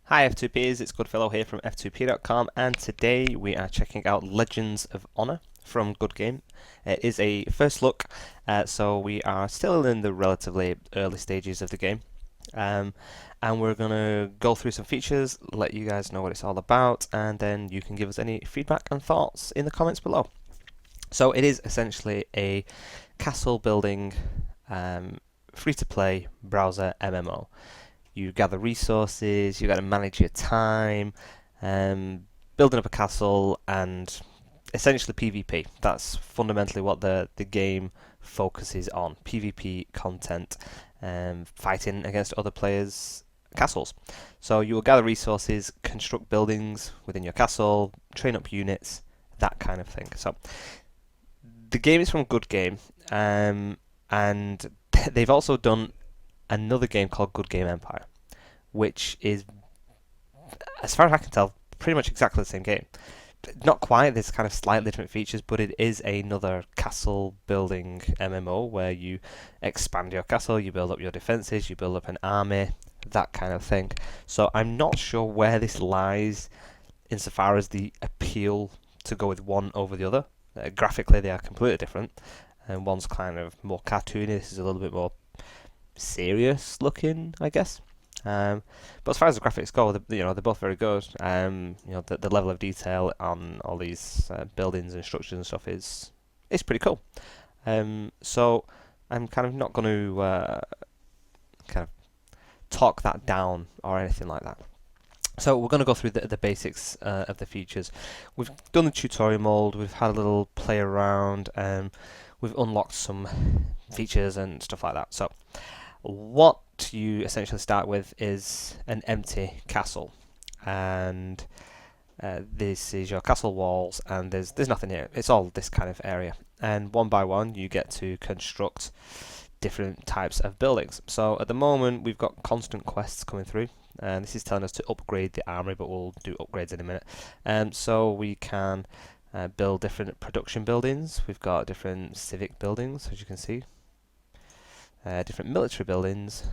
Hi F2Ps, it's Goodfellow here from f2p.com, and today we are checking out Legends of Honor from Good Game. It is a first look, so we are still in the relatively early stages of the game. And we're going to go through some features, let you guys know what it's all about, and then you can give us any feedback and thoughts in the comments below. So it is essentially a castle building, free-to-play browser MMO. You gather resources, you got to manage your time, building up a castle, and essentially PvP. That's fundamentally what the game focuses on: PvP content, fighting against other players' castles. So you will gather resources, construct buildings within your castle, train up units, that kind of thing. So the game is from Good Game, and they've also done another game called Good Game Empire, which is, as far as I can tell, pretty much exactly the same game. Not quite, there's kind of slightly different features, but it is another castle building MMO where you expand your castle, you build up your defenses, you build up an army, that kind of thing. So I'm not sure where this lies insofar as the appeal to go with one over the other. Graphically, they are completely different, and one's kind of more cartoony, this is a little bit more serious looking, I guess. But as far as the graphics go, they're both very good. The level of detail on all these buildings and structures and stuff is pretty cool. So I'm kind of not going to kind of talk that down or anything like that. So we're going to go through the basics of the features. We've done the tutorial mode. We've had a little play around. We've unlocked some features and stuff like that. So what you essentially start with is an empty castle, and this is your castle walls, and there's nothing here. It's all this kind of area, and one by one you get to construct different types of buildings. So at the moment we've got constant quests coming through, and this is telling us to upgrade the armory, but we'll do upgrades in a minute. So we can build different production buildings. We've got different civic buildings, as you can see. Different military buildings,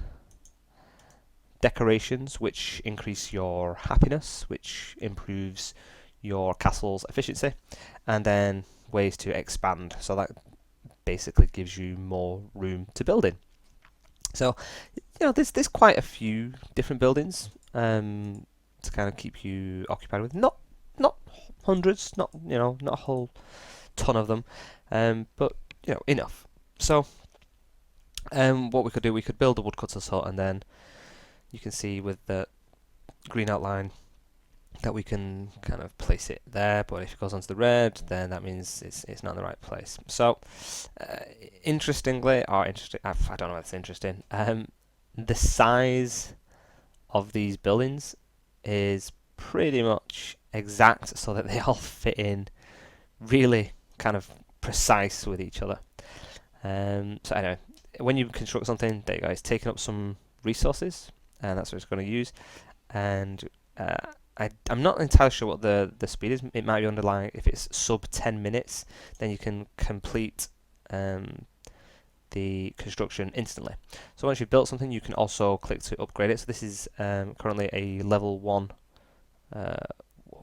decorations which increase your happiness, which improves your castle's efficiency, and then ways to expand. So that basically gives you more room to build in. So there's quite a few different buildings to kind of keep you occupied with. Not hundreds, not a whole ton of them, but enough. So what we could do, we could build a woodcutter's hut, and then you can see with the green outline that we can kind of place it there, but if it goes onto the red, then that means it's not in the right place. So interestingly, or interesting, I don't know if it's interesting, the size of these buildings is pretty much exact, so that they all fit in really kind of precise with each other. So anyway, when you construct something, there you go, it's taking up some resources, and that's what it's going to use. And I'm not entirely sure what the speed is. It might be underlying. If it's sub 10 minutes, then you can complete the construction instantly. So once you've built something, you can also click to upgrade it. So this is currently a level 1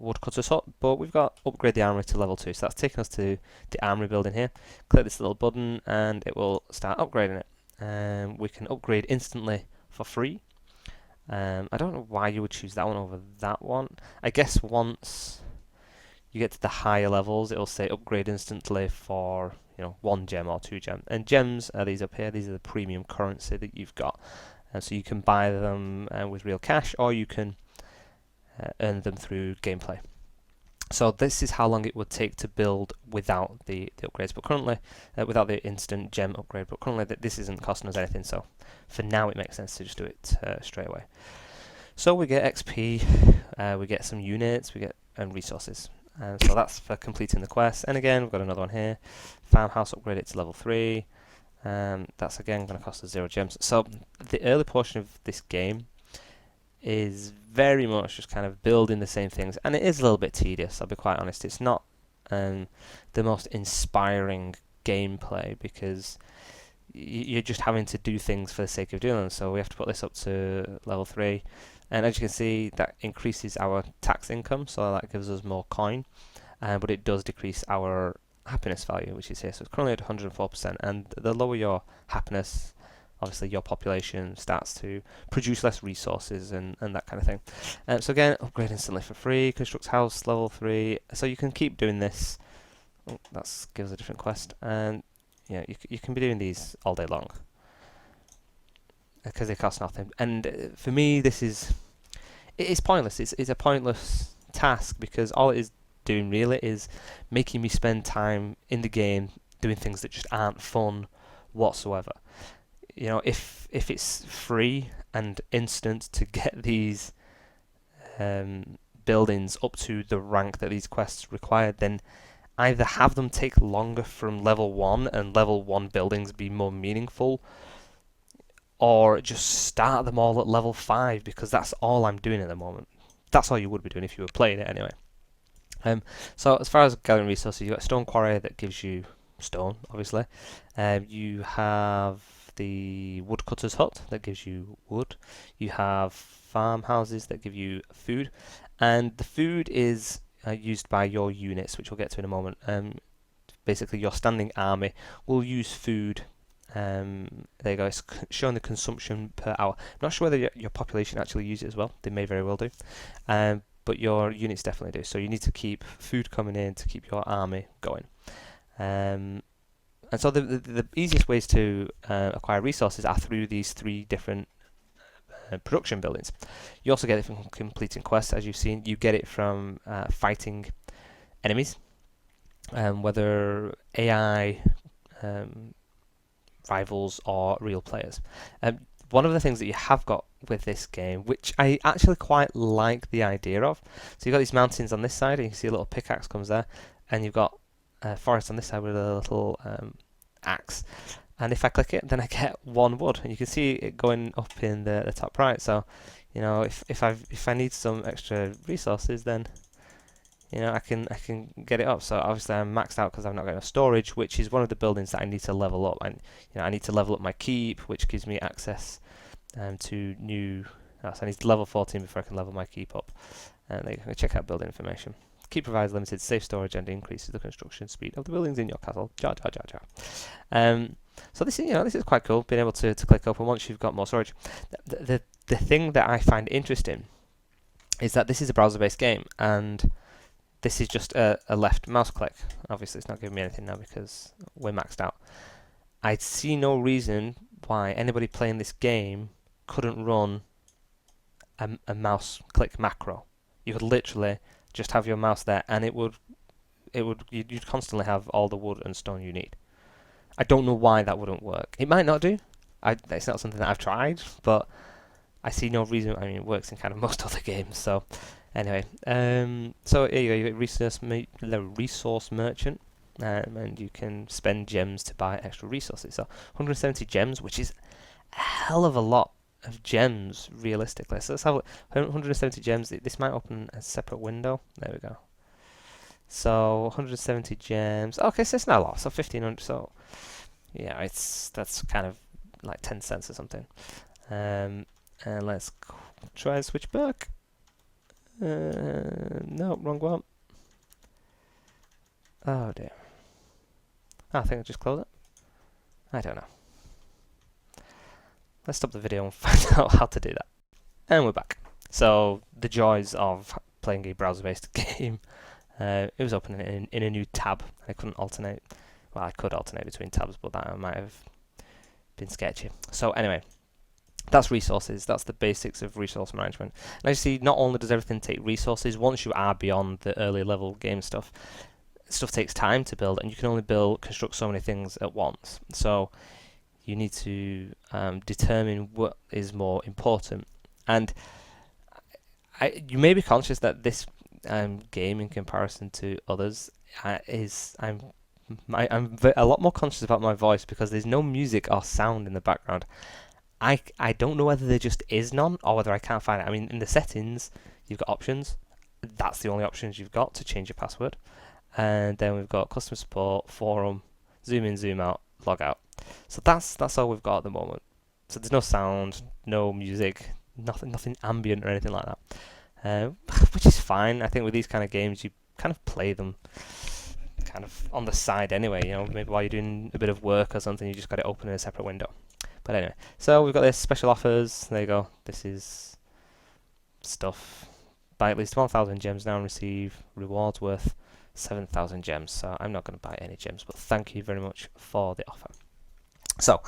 woodcutter's hut, but we've got upgrade the armory to level 2. So that's taking us to the armory building here. Click this little button and it will start upgrading it. We can upgrade instantly for free. I don't know why you would choose that one over that one. I guess once you get to the higher levels, it'll say upgrade instantly for 1 gem or 2 gem. And gems are these up here. These are the premium currency that you've got. And so you can buy them with real cash, or you can earn them through gameplay. So this is how long it would take to build without the upgrades, but currently without the instant gem upgrade. But currently this isn't costing us anything, so for now it makes sense to just do it straight away. So we get XP, we get some units, we get resources. So that's for completing the quest. And again, we've got another one here. Farmhouse, upgrade it to level 3. That's again going to cost us 0 gems. So the early portion of this game is very much just kind of building the same things, and it is a little bit tedious, I'll be quite honest. It's not the most inspiring gameplay, because you're just having to do things for the sake of doing them. So we have to put this up to level 3, And as you can see, that increases our tax income, so that gives us more coin, but it does decrease our happiness value, which is here. So it's currently at 104%, and the lower your happiness, obviously your population starts to produce less resources and that kind of thing. So again, upgrade instantly for free, construct house level 3, so you can keep doing this. Oh, that gives a different quest, and yeah, you can be doing these all day long because they cost nothing. And for me, it is pointless. It's a pointless task because all it is doing really is making me spend time in the game doing things that just aren't fun whatsoever. You know, if it's free and instant to get these buildings up to the rank that these quests require, then either have them take longer from level 1 and level 1 buildings be more meaningful, or just start them all at level 5, because that's all I'm doing at the moment. That's all you would be doing if you were playing it anyway. So as far as gathering resources, you've got a stone quarry that gives you stone, obviously. You have the woodcutter's hut that gives you wood. You have farmhouses that give you food, and the food is used by your units, which we'll get to in a moment. Basically, your standing army will use food. There you go. It's showing the consumption per hour. I'm not sure whether your population actually use it as well. They may very well do. But your units definitely do. So you need to keep food coming in to keep your army going. And so the easiest ways to acquire resources are through these 3 different production buildings. You also get it from completing quests, as you've seen. You get it from fighting enemies, whether AI rivals or real players. One of the things that you have got with this game, which I actually quite like the idea of, so you've got these mountains on this side, and you can see a little pickaxe comes there, and you've got a forest on this side with a little axe. And if I click it, then I get 1 wood, and you can see it going up in the top right. So, you know, if I need some extra resources, then I can get it up. So obviously I'm maxed out because I've not got enough storage, which is one of the buildings that I need to level up. And I need to level up my keep, which gives me access to new. So I need to level 14 before I can level my keep up. And there you can check out building information. Keep provides limited safe storage and increases the construction speed of the buildings in your castle. So this is quite cool, being able to click open once you've got more storage. The thing that I find interesting is that this is a browser-based game, and this is just a left mouse click. Obviously, it's not giving me anything now because we're maxed out. I see no reason why anybody playing this game couldn't run a mouse click macro. You could literally just have your mouse there, and you'd constantly have all the wood and stone you need. I don't know why that wouldn't work. It might not do. It's not something that I've tried, but I see no reason. I mean, it works in kind of most other games. So anyway, so here you go. You got resource merchant, and you can spend gems to buy extra resources. So 170 gems, which is a hell of a lot of gems, realistically. So let's have 170 gems. This might open a separate window. There we go. So 170 gems. Okay, so it's not a lot. So 1500. So yeah, that's kind of like 10 cents or something. And let's try and switch back. No, wrong one. Oh dear. I think I just closed it. I don't know. Let's stop the video and find out how to do that. And we're back. So the joys of playing a browser-based game. It was open in a new tab. I couldn't alternate. Well, I could alternate between tabs, but that might have been sketchy. So anyway, that's resources. That's the basics of resource management. And as you see, not only does everything take resources, once you are beyond the early level game stuff takes time to build, and you can only construct so many things at once. So you need to determine what is more important. And you may be conscious that this game, in comparison to others, I'm a lot more conscious about my voice because there's no music or sound in the background. I don't know whether there just is none or whether I can't find it. I mean, in the settings, you've got options. That's the only options you've got to change your password. And then we've got customer support, forum, zoom in, zoom out, log out. So that's all we've got at the moment. So there's no sound, no music, nothing ambient or anything like that, which is fine. I think with these kind of games, you kind of play them kind of on the side anyway. You know, maybe while you're doing a bit of work or something, you just got it open in a separate window. But anyway, so we've got this special offers. There you go. This is stuff. Buy at least 1,000 gems now and receive rewards worth 7,000 gems. So I'm not going to buy any gems, but thank you very much for the offer. So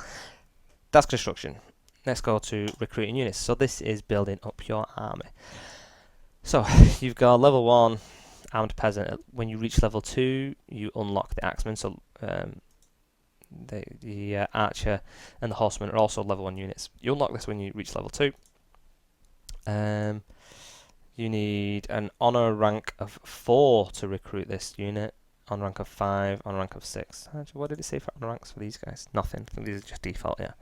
that's construction. Let's go to recruiting units. So this is building up your army. So you've got level 1 armed peasant. When you reach level 2, you unlock the axeman. So the archer and the horseman are also level 1 units. You unlock this when you reach level 2. You need an honor rank of 4 to recruit this unit. On rank of 5, on rank of 6. Actually, what did it say for honor ranks for these guys? Nothing. I think these are just default, yeah.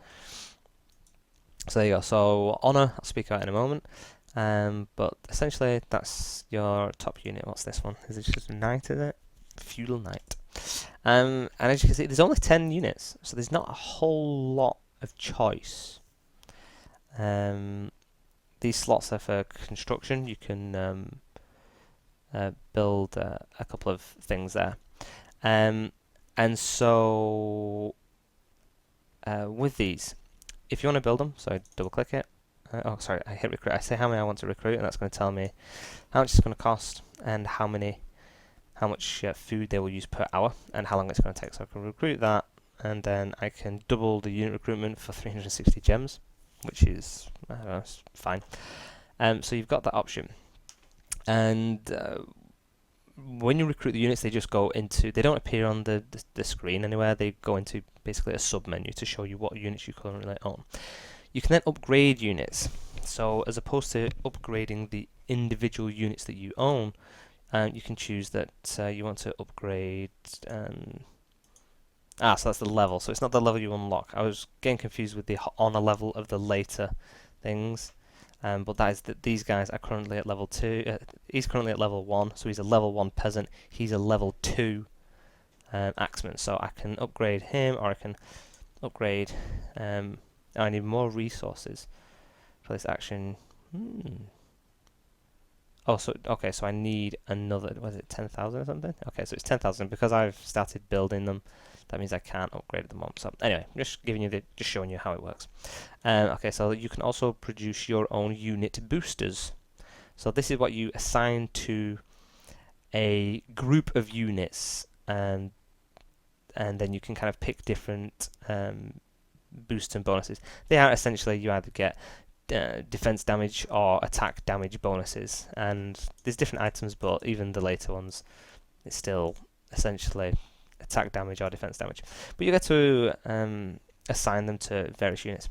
So there you go. So honor, I'll speak about in a moment. But essentially, that's your top unit. What's this one? Is it just a knight, is it? Feudal knight. And as you can see, there's only 10 units, so there's not a whole lot of choice. These slots are for construction. You can build a couple of things there. And so with these, if you want to build them, so I double click it. Oh, sorry, I hit recruit. I say how many I want to recruit, and that's going to tell me how much it's going to cost and how much food they will use per hour and how long it's going to take. So I can recruit that, and then I can double the unit recruitment for 360 gems, which is, I don't know, it's fine. So you've got that option. And when you recruit the units, they just go into, they don't appear on the screen anywhere. They go into basically a sub-menu to show you what units you currently own. You can then upgrade units. So as opposed to upgrading the individual units that you own, you can choose that you want to upgrade. So that's the level. So it's not the level you unlock. I was getting confused with the honor level of the later things. But that is that these guys are currently at level 2. He's currently at level 1, so he's a level 1 peasant. He's a level 2 axeman. So I can upgrade him, or I can upgrade. I need more resources for this action. Oh, so okay, so I need another. Was it 10,000 or something? Okay, so it's 10,000 because I've started building them. That means I can't upgrade at the moment. So anyway, just showing you how it works. Okay, so you can also produce your own unit boosters. So this is what you assign to a group of units, and then you can kind of pick different boosts and bonuses. They are essentially, you either get defense damage or attack damage bonuses, and there's different items, but even the later ones, it's still essentially attack damage or defense damage. But you get to assign them to various units.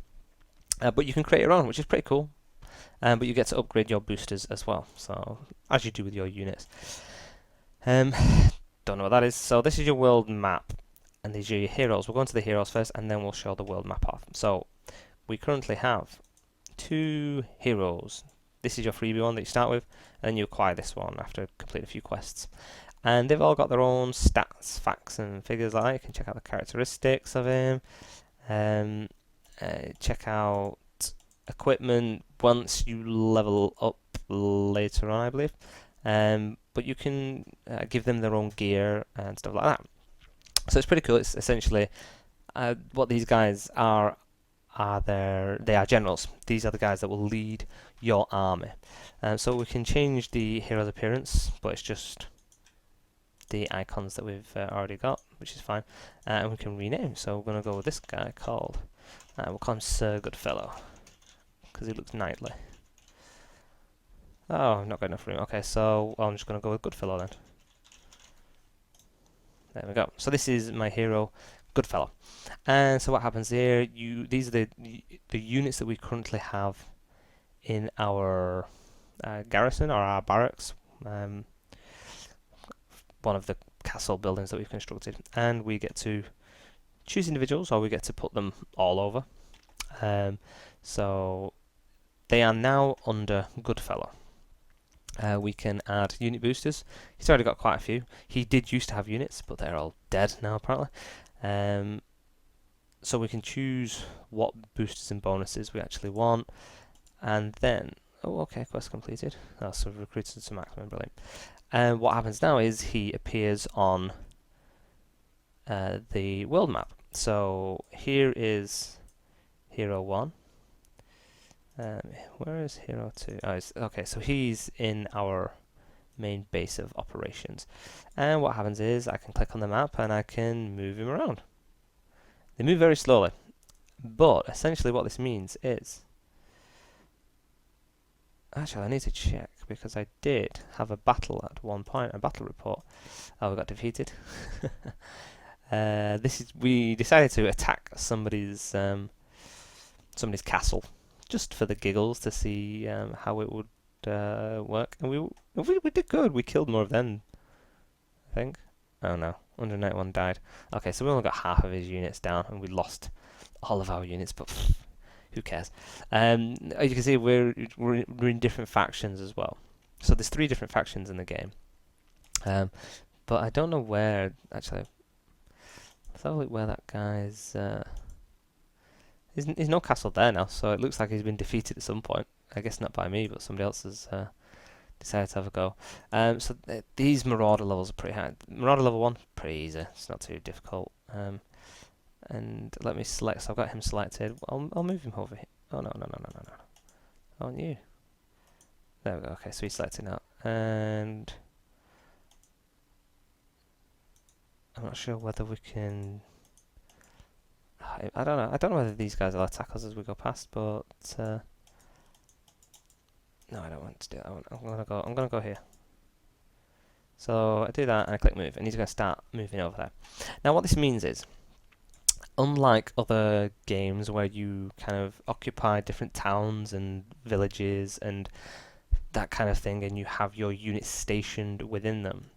But you can create your own, which is pretty cool. But you get to upgrade your boosters as well, so as you do with your units. Don't know what that is. So this is your world map, and these are your heroes. We'll go into the heroes first, and then we'll show the world map off. So we currently have 2 heroes. This is your freebie one that you start with, and then you acquire this one after completing a few quests. And they've all got their own stats, facts, and figures like that. You can check out the characteristics of him. Check out equipment once you level up later on, I believe. But you can give them their own gear and stuff like that. So it's pretty cool. It's essentially what these guys are. They are generals. These are the guys that will lead your army. So we can change the hero's appearance, but it's just the icons that we've already got, which is fine. And we can rename. So we're going to go with this guy called, we'll call him Sir Goodfellow, because he looks knightly. Oh, I've not got enough room. Okay, so I'm just going to go with Goodfellow then. There we go. So this is my hero, Goodfellow. And so what happens here, these are the units that we currently have in our garrison, or our barracks. One of the castle buildings that we've constructed, and we get to choose individuals, or we get to put them all over. So they are now under Goodfellow. We can add unit boosters. He's already got quite a few. He did used to have units, but they're all dead now apparently. So we can choose what boosters and bonuses we actually want, And then, oh, okay, quest completed. Oh, so we've recruited to maximum, brilliant. And what happens now is he appears on the world map. So here is Hero 1. Where is Hero 2? Oh, okay, so he's in our main base of operations. And what happens is I can click on the map and I can move him around. They move very slowly, but essentially what this means is... Actually, I need to check, because I did have a battle at one point, a battle report. Oh, we got defeated. We decided to attack somebody's castle, just for the giggles, to see how it would work. And we did good. We killed more of them, I think. Oh no, 191 died. Okay, so we only got half of his units down, and we lost all of our units, but who cares? As you can see, we're in different factions as well. So there's 3 different factions in the game. But I don't know where, actually. Let's have a look where that guy's... There's no castle there now, so it looks like he's been defeated at some point. I guess not by me, but somebody else has decided to have a go. So these Marauder levels are pretty high. Marauder level 1, pretty easy. It's not too difficult. And let me select, so I've got him selected. I'll move him over here. Oh, no. Oh, you. There we go. Okay, so he's selected now. And I'm not sure whether we can... I don't know. I don't know whether these guys will attack us as we go past, but no, I don't want to do that. I'm gonna go here. So I do that and I click move, and he's going to start moving over there. Now, what this means is, unlike other games where you kind of occupy different towns and villages and that kind of thing, and you have your units stationed within them,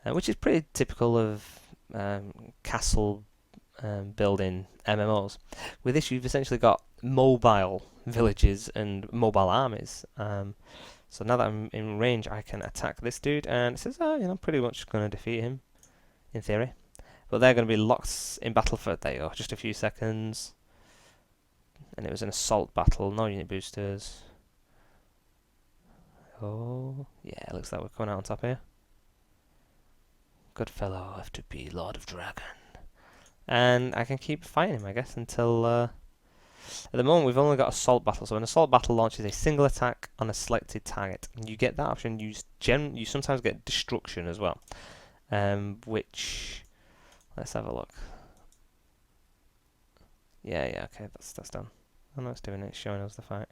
which is pretty typical of castle building MMOs. With this, you've essentially got mobile villages and mobile armies. So now that I'm in range, I can attack this dude, and it says, I'm pretty much going to defeat him, in theory. But they're going to be locked in battle for, there you go, just a few seconds. And it was an assault battle, no unit boosters. Oh, yeah, it looks like we're coming out on top here. Good fellow, have to be Lord of Dragon. And I can keep fighting him, I guess, until... at the moment, we've only got assault battle. So an assault battle launches a single attack on a selected target. And you get that option. You sometimes get destruction as well. Which... Let's have a look. Yeah, okay, that's done. Oh no, it's doing it. It's showing us the fight.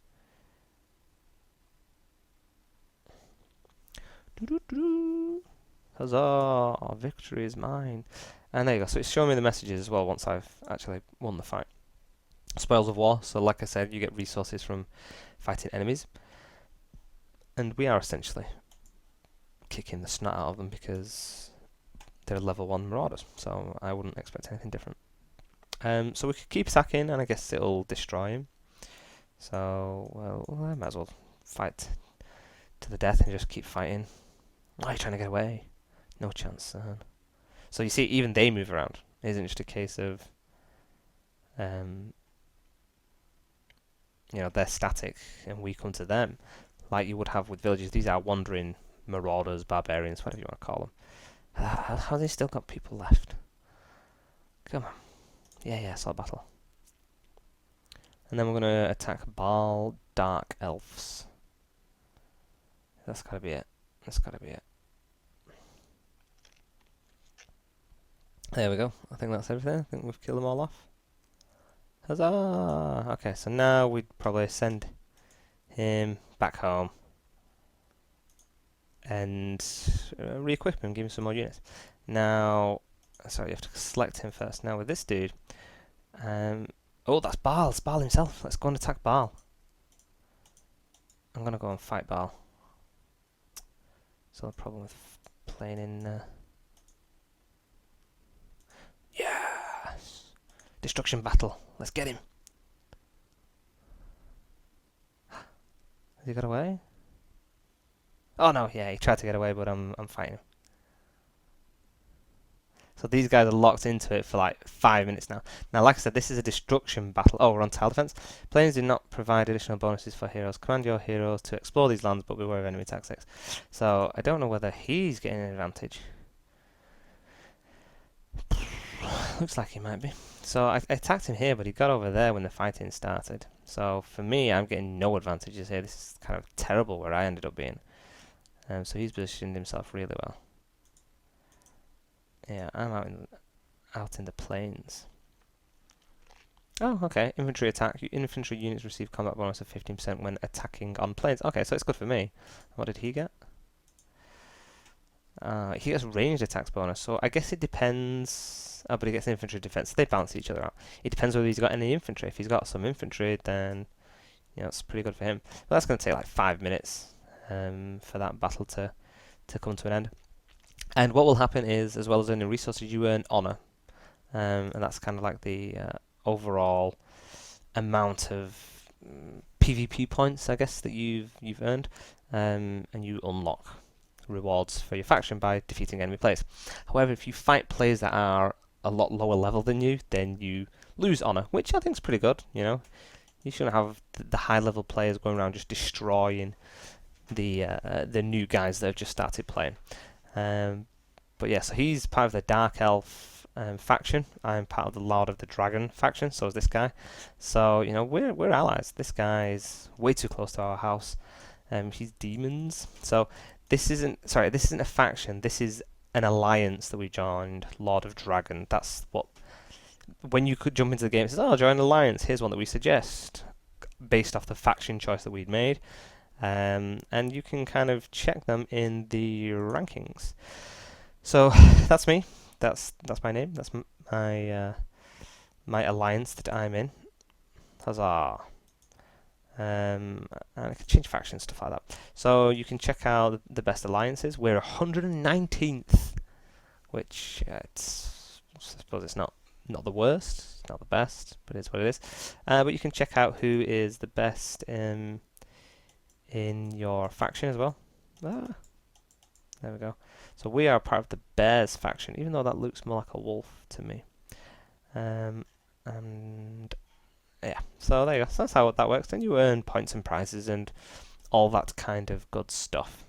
Huzzah! Victory is mine. And there you go. So it's showing me the messages as well once I've actually won the fight. Spoils of war. So like I said, you get resources from fighting enemies. And we are essentially kicking the snot out of them because they're level 1 marauders. So I wouldn't expect anything different. So we could keep attacking, and I guess it'll destroy him. So, well, I might as well fight to the death and just keep fighting. Oh, you're trying to get away. No chance, son. So you see, even they move around. It isn't just a case of, they're static and we come to them, like you would have with villages. These are wandering marauders, barbarians, whatever you want to call them. How have they still got people left? Come on. Yeah, assault battle. And then we're going to attack Baal Dark Elves. That's gotta be it. There we go. I think that's everything. I think we've killed them all off. Huzzah! Okay, so now we'd probably send him back home and re-equip him, give him some more units. Now, sorry, you have to select him first. Now with this dude, oh, that's Baal. It's Baal himself. Let's go and attack Baal. I'm gonna go and fight Baal. So the problem with playing in... Yes! Destruction battle. Let's get him. Has he got away? Oh no, yeah, he tried to get away, but I'm fighting him. So these guys are locked into it for like 5 minutes now. Now, like I said, this is a destruction battle. Oh, we're on tile defense. Planes do not provide additional bonuses for heroes. Command your heroes to explore these lands, but beware of enemy tactics. So I don't know whether he's getting an advantage. Looks like he might be. So I attacked him here, but he got over there when the fighting started. So for me, I'm getting no advantages here. This is kind of terrible where I ended up being. So he's positioned himself really well. Yeah, I'm out in the plains. Oh, okay. Infantry attack. Infantry units receive combat bonus of 15% when attacking on planes. Okay, so it's good for me. What did he get? He gets ranged attacks bonus, so I guess it depends. Oh, but he gets infantry defense. They balance each other out. It depends whether he's got any infantry. If he's got some infantry, then it's pretty good for him. But that's going to take like 5 minutes for that battle to come to an end. And what will happen is, as well as earning resources, you earn honor, and that's kind of like the overall amount of PvP points, I guess, that you've earned, and you unlock rewards for your faction by defeating enemy players. However, if you fight players that are a lot lower level than you, then you lose honor, which I think is pretty good. You shouldn't have the high level players going around just destroying the new guys that have just started playing. But yeah, so he's part of the Dark Elf faction. I'm part of the Lord of the Dragon faction. So is this guy. So we're allies. This guy's way too close to our house. He's demons. So this isn't a faction. This is an alliance that we joined. Lord of Dragon. That's what. When you could jump into the game, it says, "Oh, join an alliance. Here's one that we suggest," based off the faction choice that we'd made. And you can kind of check them in the rankings. So that's me. That's my name. That's my my alliance that I'm in. Huzzah! And I can change factions, stuff like that. So you can check out the best alliances. We're 119th, which I suppose it's not the worst, it's not the best, but it's what it is. But you can check out who is the best in your faction as well. There we go. So we are part of the Bears faction, even though that looks more like a wolf to me. And yeah, so there you go. So that's how that works. Then you earn points and prizes and all that kind of good stuff.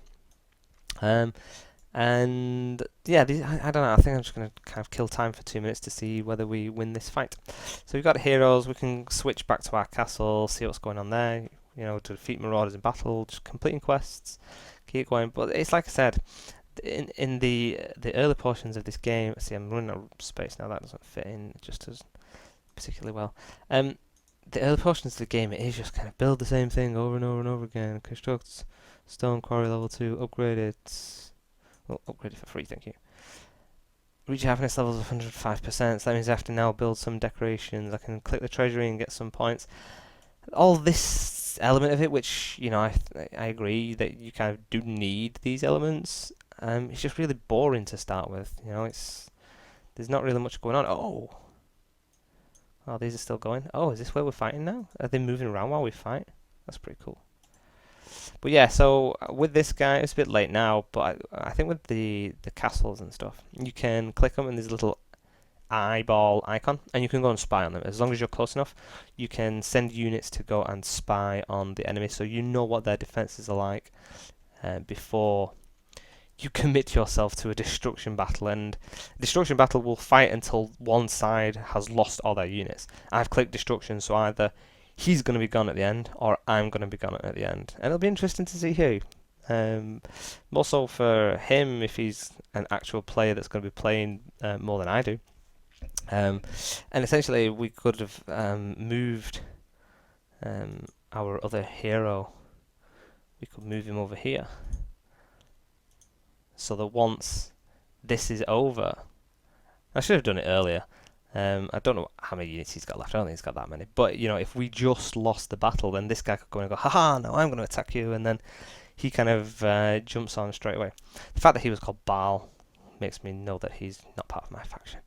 And yeah, I don't know. I think I'm just going to kind of kill time for 2 minutes to see whether we win this fight. So we've got heroes. We can switch back to our castle, see what's going on there. To defeat marauders in battle, just completing quests, keep going. But it's like I said, in the early portions of this game. See, I'm running out of space now. That doesn't fit in just as particularly well. The early portions of the game, it is just kind of build the same thing over and over and over again. Construct stone quarry level 2, upgrade it. Well, upgrade it for free, thank you. Reach happiness levels of 105%, so that means I have to now build some decorations. I can click the treasury and get some points. All this element of it, which, I agree that you kind of do need these elements. It's just really boring to start with. There's not really much going on. Oh, these are still going. Oh, is this where we're fighting now? Are they moving around while we fight? That's pretty cool. But yeah, so with this guy, it's a bit late now, but I think with the castles and stuff, you can click them and there's a little eyeball icon, and you can go and spy on them. As long as you're close enough, you can send units to go and spy on the enemy, so you know what their defenses are like before you commit yourself to a destruction battle. And destruction battle will fight until one side has lost all their units. I've clicked destruction, so either he's going to be gone at the end, or I'm going to be gone at the end. And it'll be interesting to see who. More so for him, if he's an actual player that's going to be playing more than I do. And essentially, we could have moved our other hero. We could move him over here. So that once this is over, I should have done it earlier. I don't know how many units he's got left. I don't think he's got that many. But if we just lost the battle, then this guy could go and go, haha, no, I'm going to attack you, and then he kind of jumps on straight away. The fact that he was called Baal makes me know that he's not part of my faction.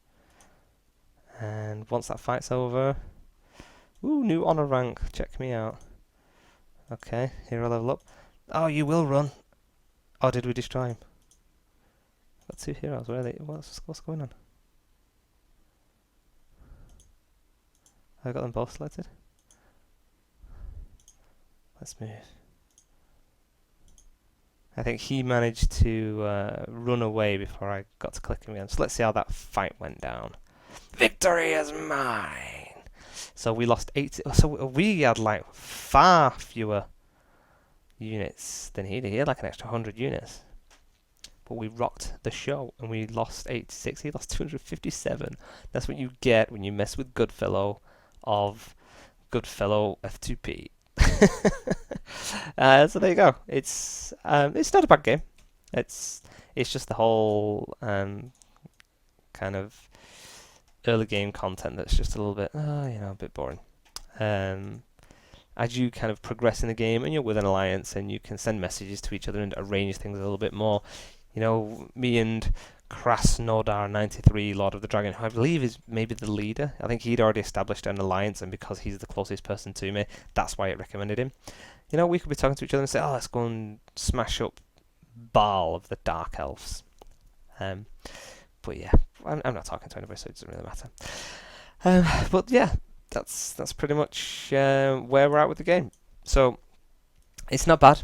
And once that fight's over, ooh, new honor rank. Check me out. Okay, hero level up. Oh, you will run. Oh, did we destroy him? Got two heroes. Where are they? What's going on? I got them both selected. Let's move. I think he managed to run away before I got to click him again. So let's see how that fight went down. Victory is mine! So we lost 80. So we had like far fewer units than he did. He had like an extra 100 units. But we rocked the show and we lost 86. He lost 257. That's what you get when you mess with Goodfellow of Goodfellow F2P. So there you go. It's not a bad game. It's just the whole kind of early game content that's just a little bit a bit boring. As you kind of progress in the game and you're with an alliance and you can send messages to each other and arrange things a little bit more. You know, me and Krasnodar 93, Lord of the Dragon, who I believe is maybe the leader. I think he'd already established an alliance, and because he's the closest person to me, that's why it recommended him. You know, we could be talking to each other and say, oh, let's go and smash up Baal of the Dark Elves. But yeah, I'm not talking to anybody, so it doesn't really matter. But yeah, that's pretty much where we're at with the game. So it's not bad.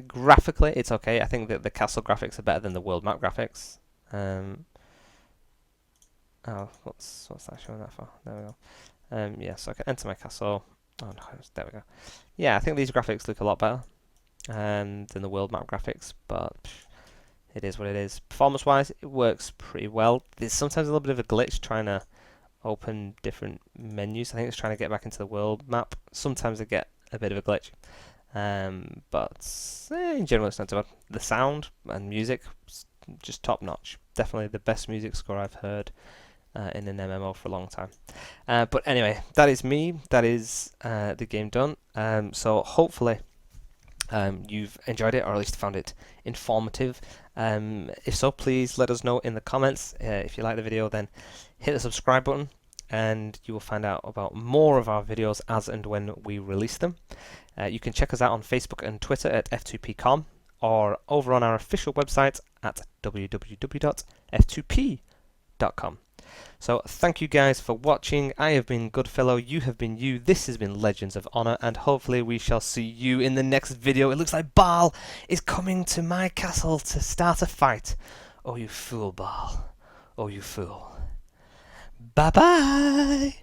Graphically, it's okay. I think that the castle graphics are better than the world map graphics. What's that showing that for? There we go. Yeah, so I can enter my castle. Oh no, there we go. Yeah, I think these graphics look a lot better than the world map graphics, but it is what it is. Performance-wise, it works pretty well. There's sometimes a little bit of a glitch trying to open different menus. I think it's trying to get back into the world map. Sometimes I get a bit of a glitch. But in general, it's not too bad. The sound and music, just top notch. Definitely the best music score I've heard in an MMO for a long time. But anyway, that is me. That is the game done. So hopefully you've enjoyed it, or at least found it informative. If so, please let us know in the comments. If you like the video, then hit the subscribe button, and you will find out about more of our videos as and when we release them. You can check us out on Facebook and Twitter at f2p.com, or over on our official website at www.f2p.com. So thank you guys for watching. I have been Goodfellow, you have been you, this has been Legends of Honor, and hopefully we shall see you in the next video. It looks like Baal is coming to my castle to start a fight. Oh you fool, Baal. Oh you fool. Bye bye!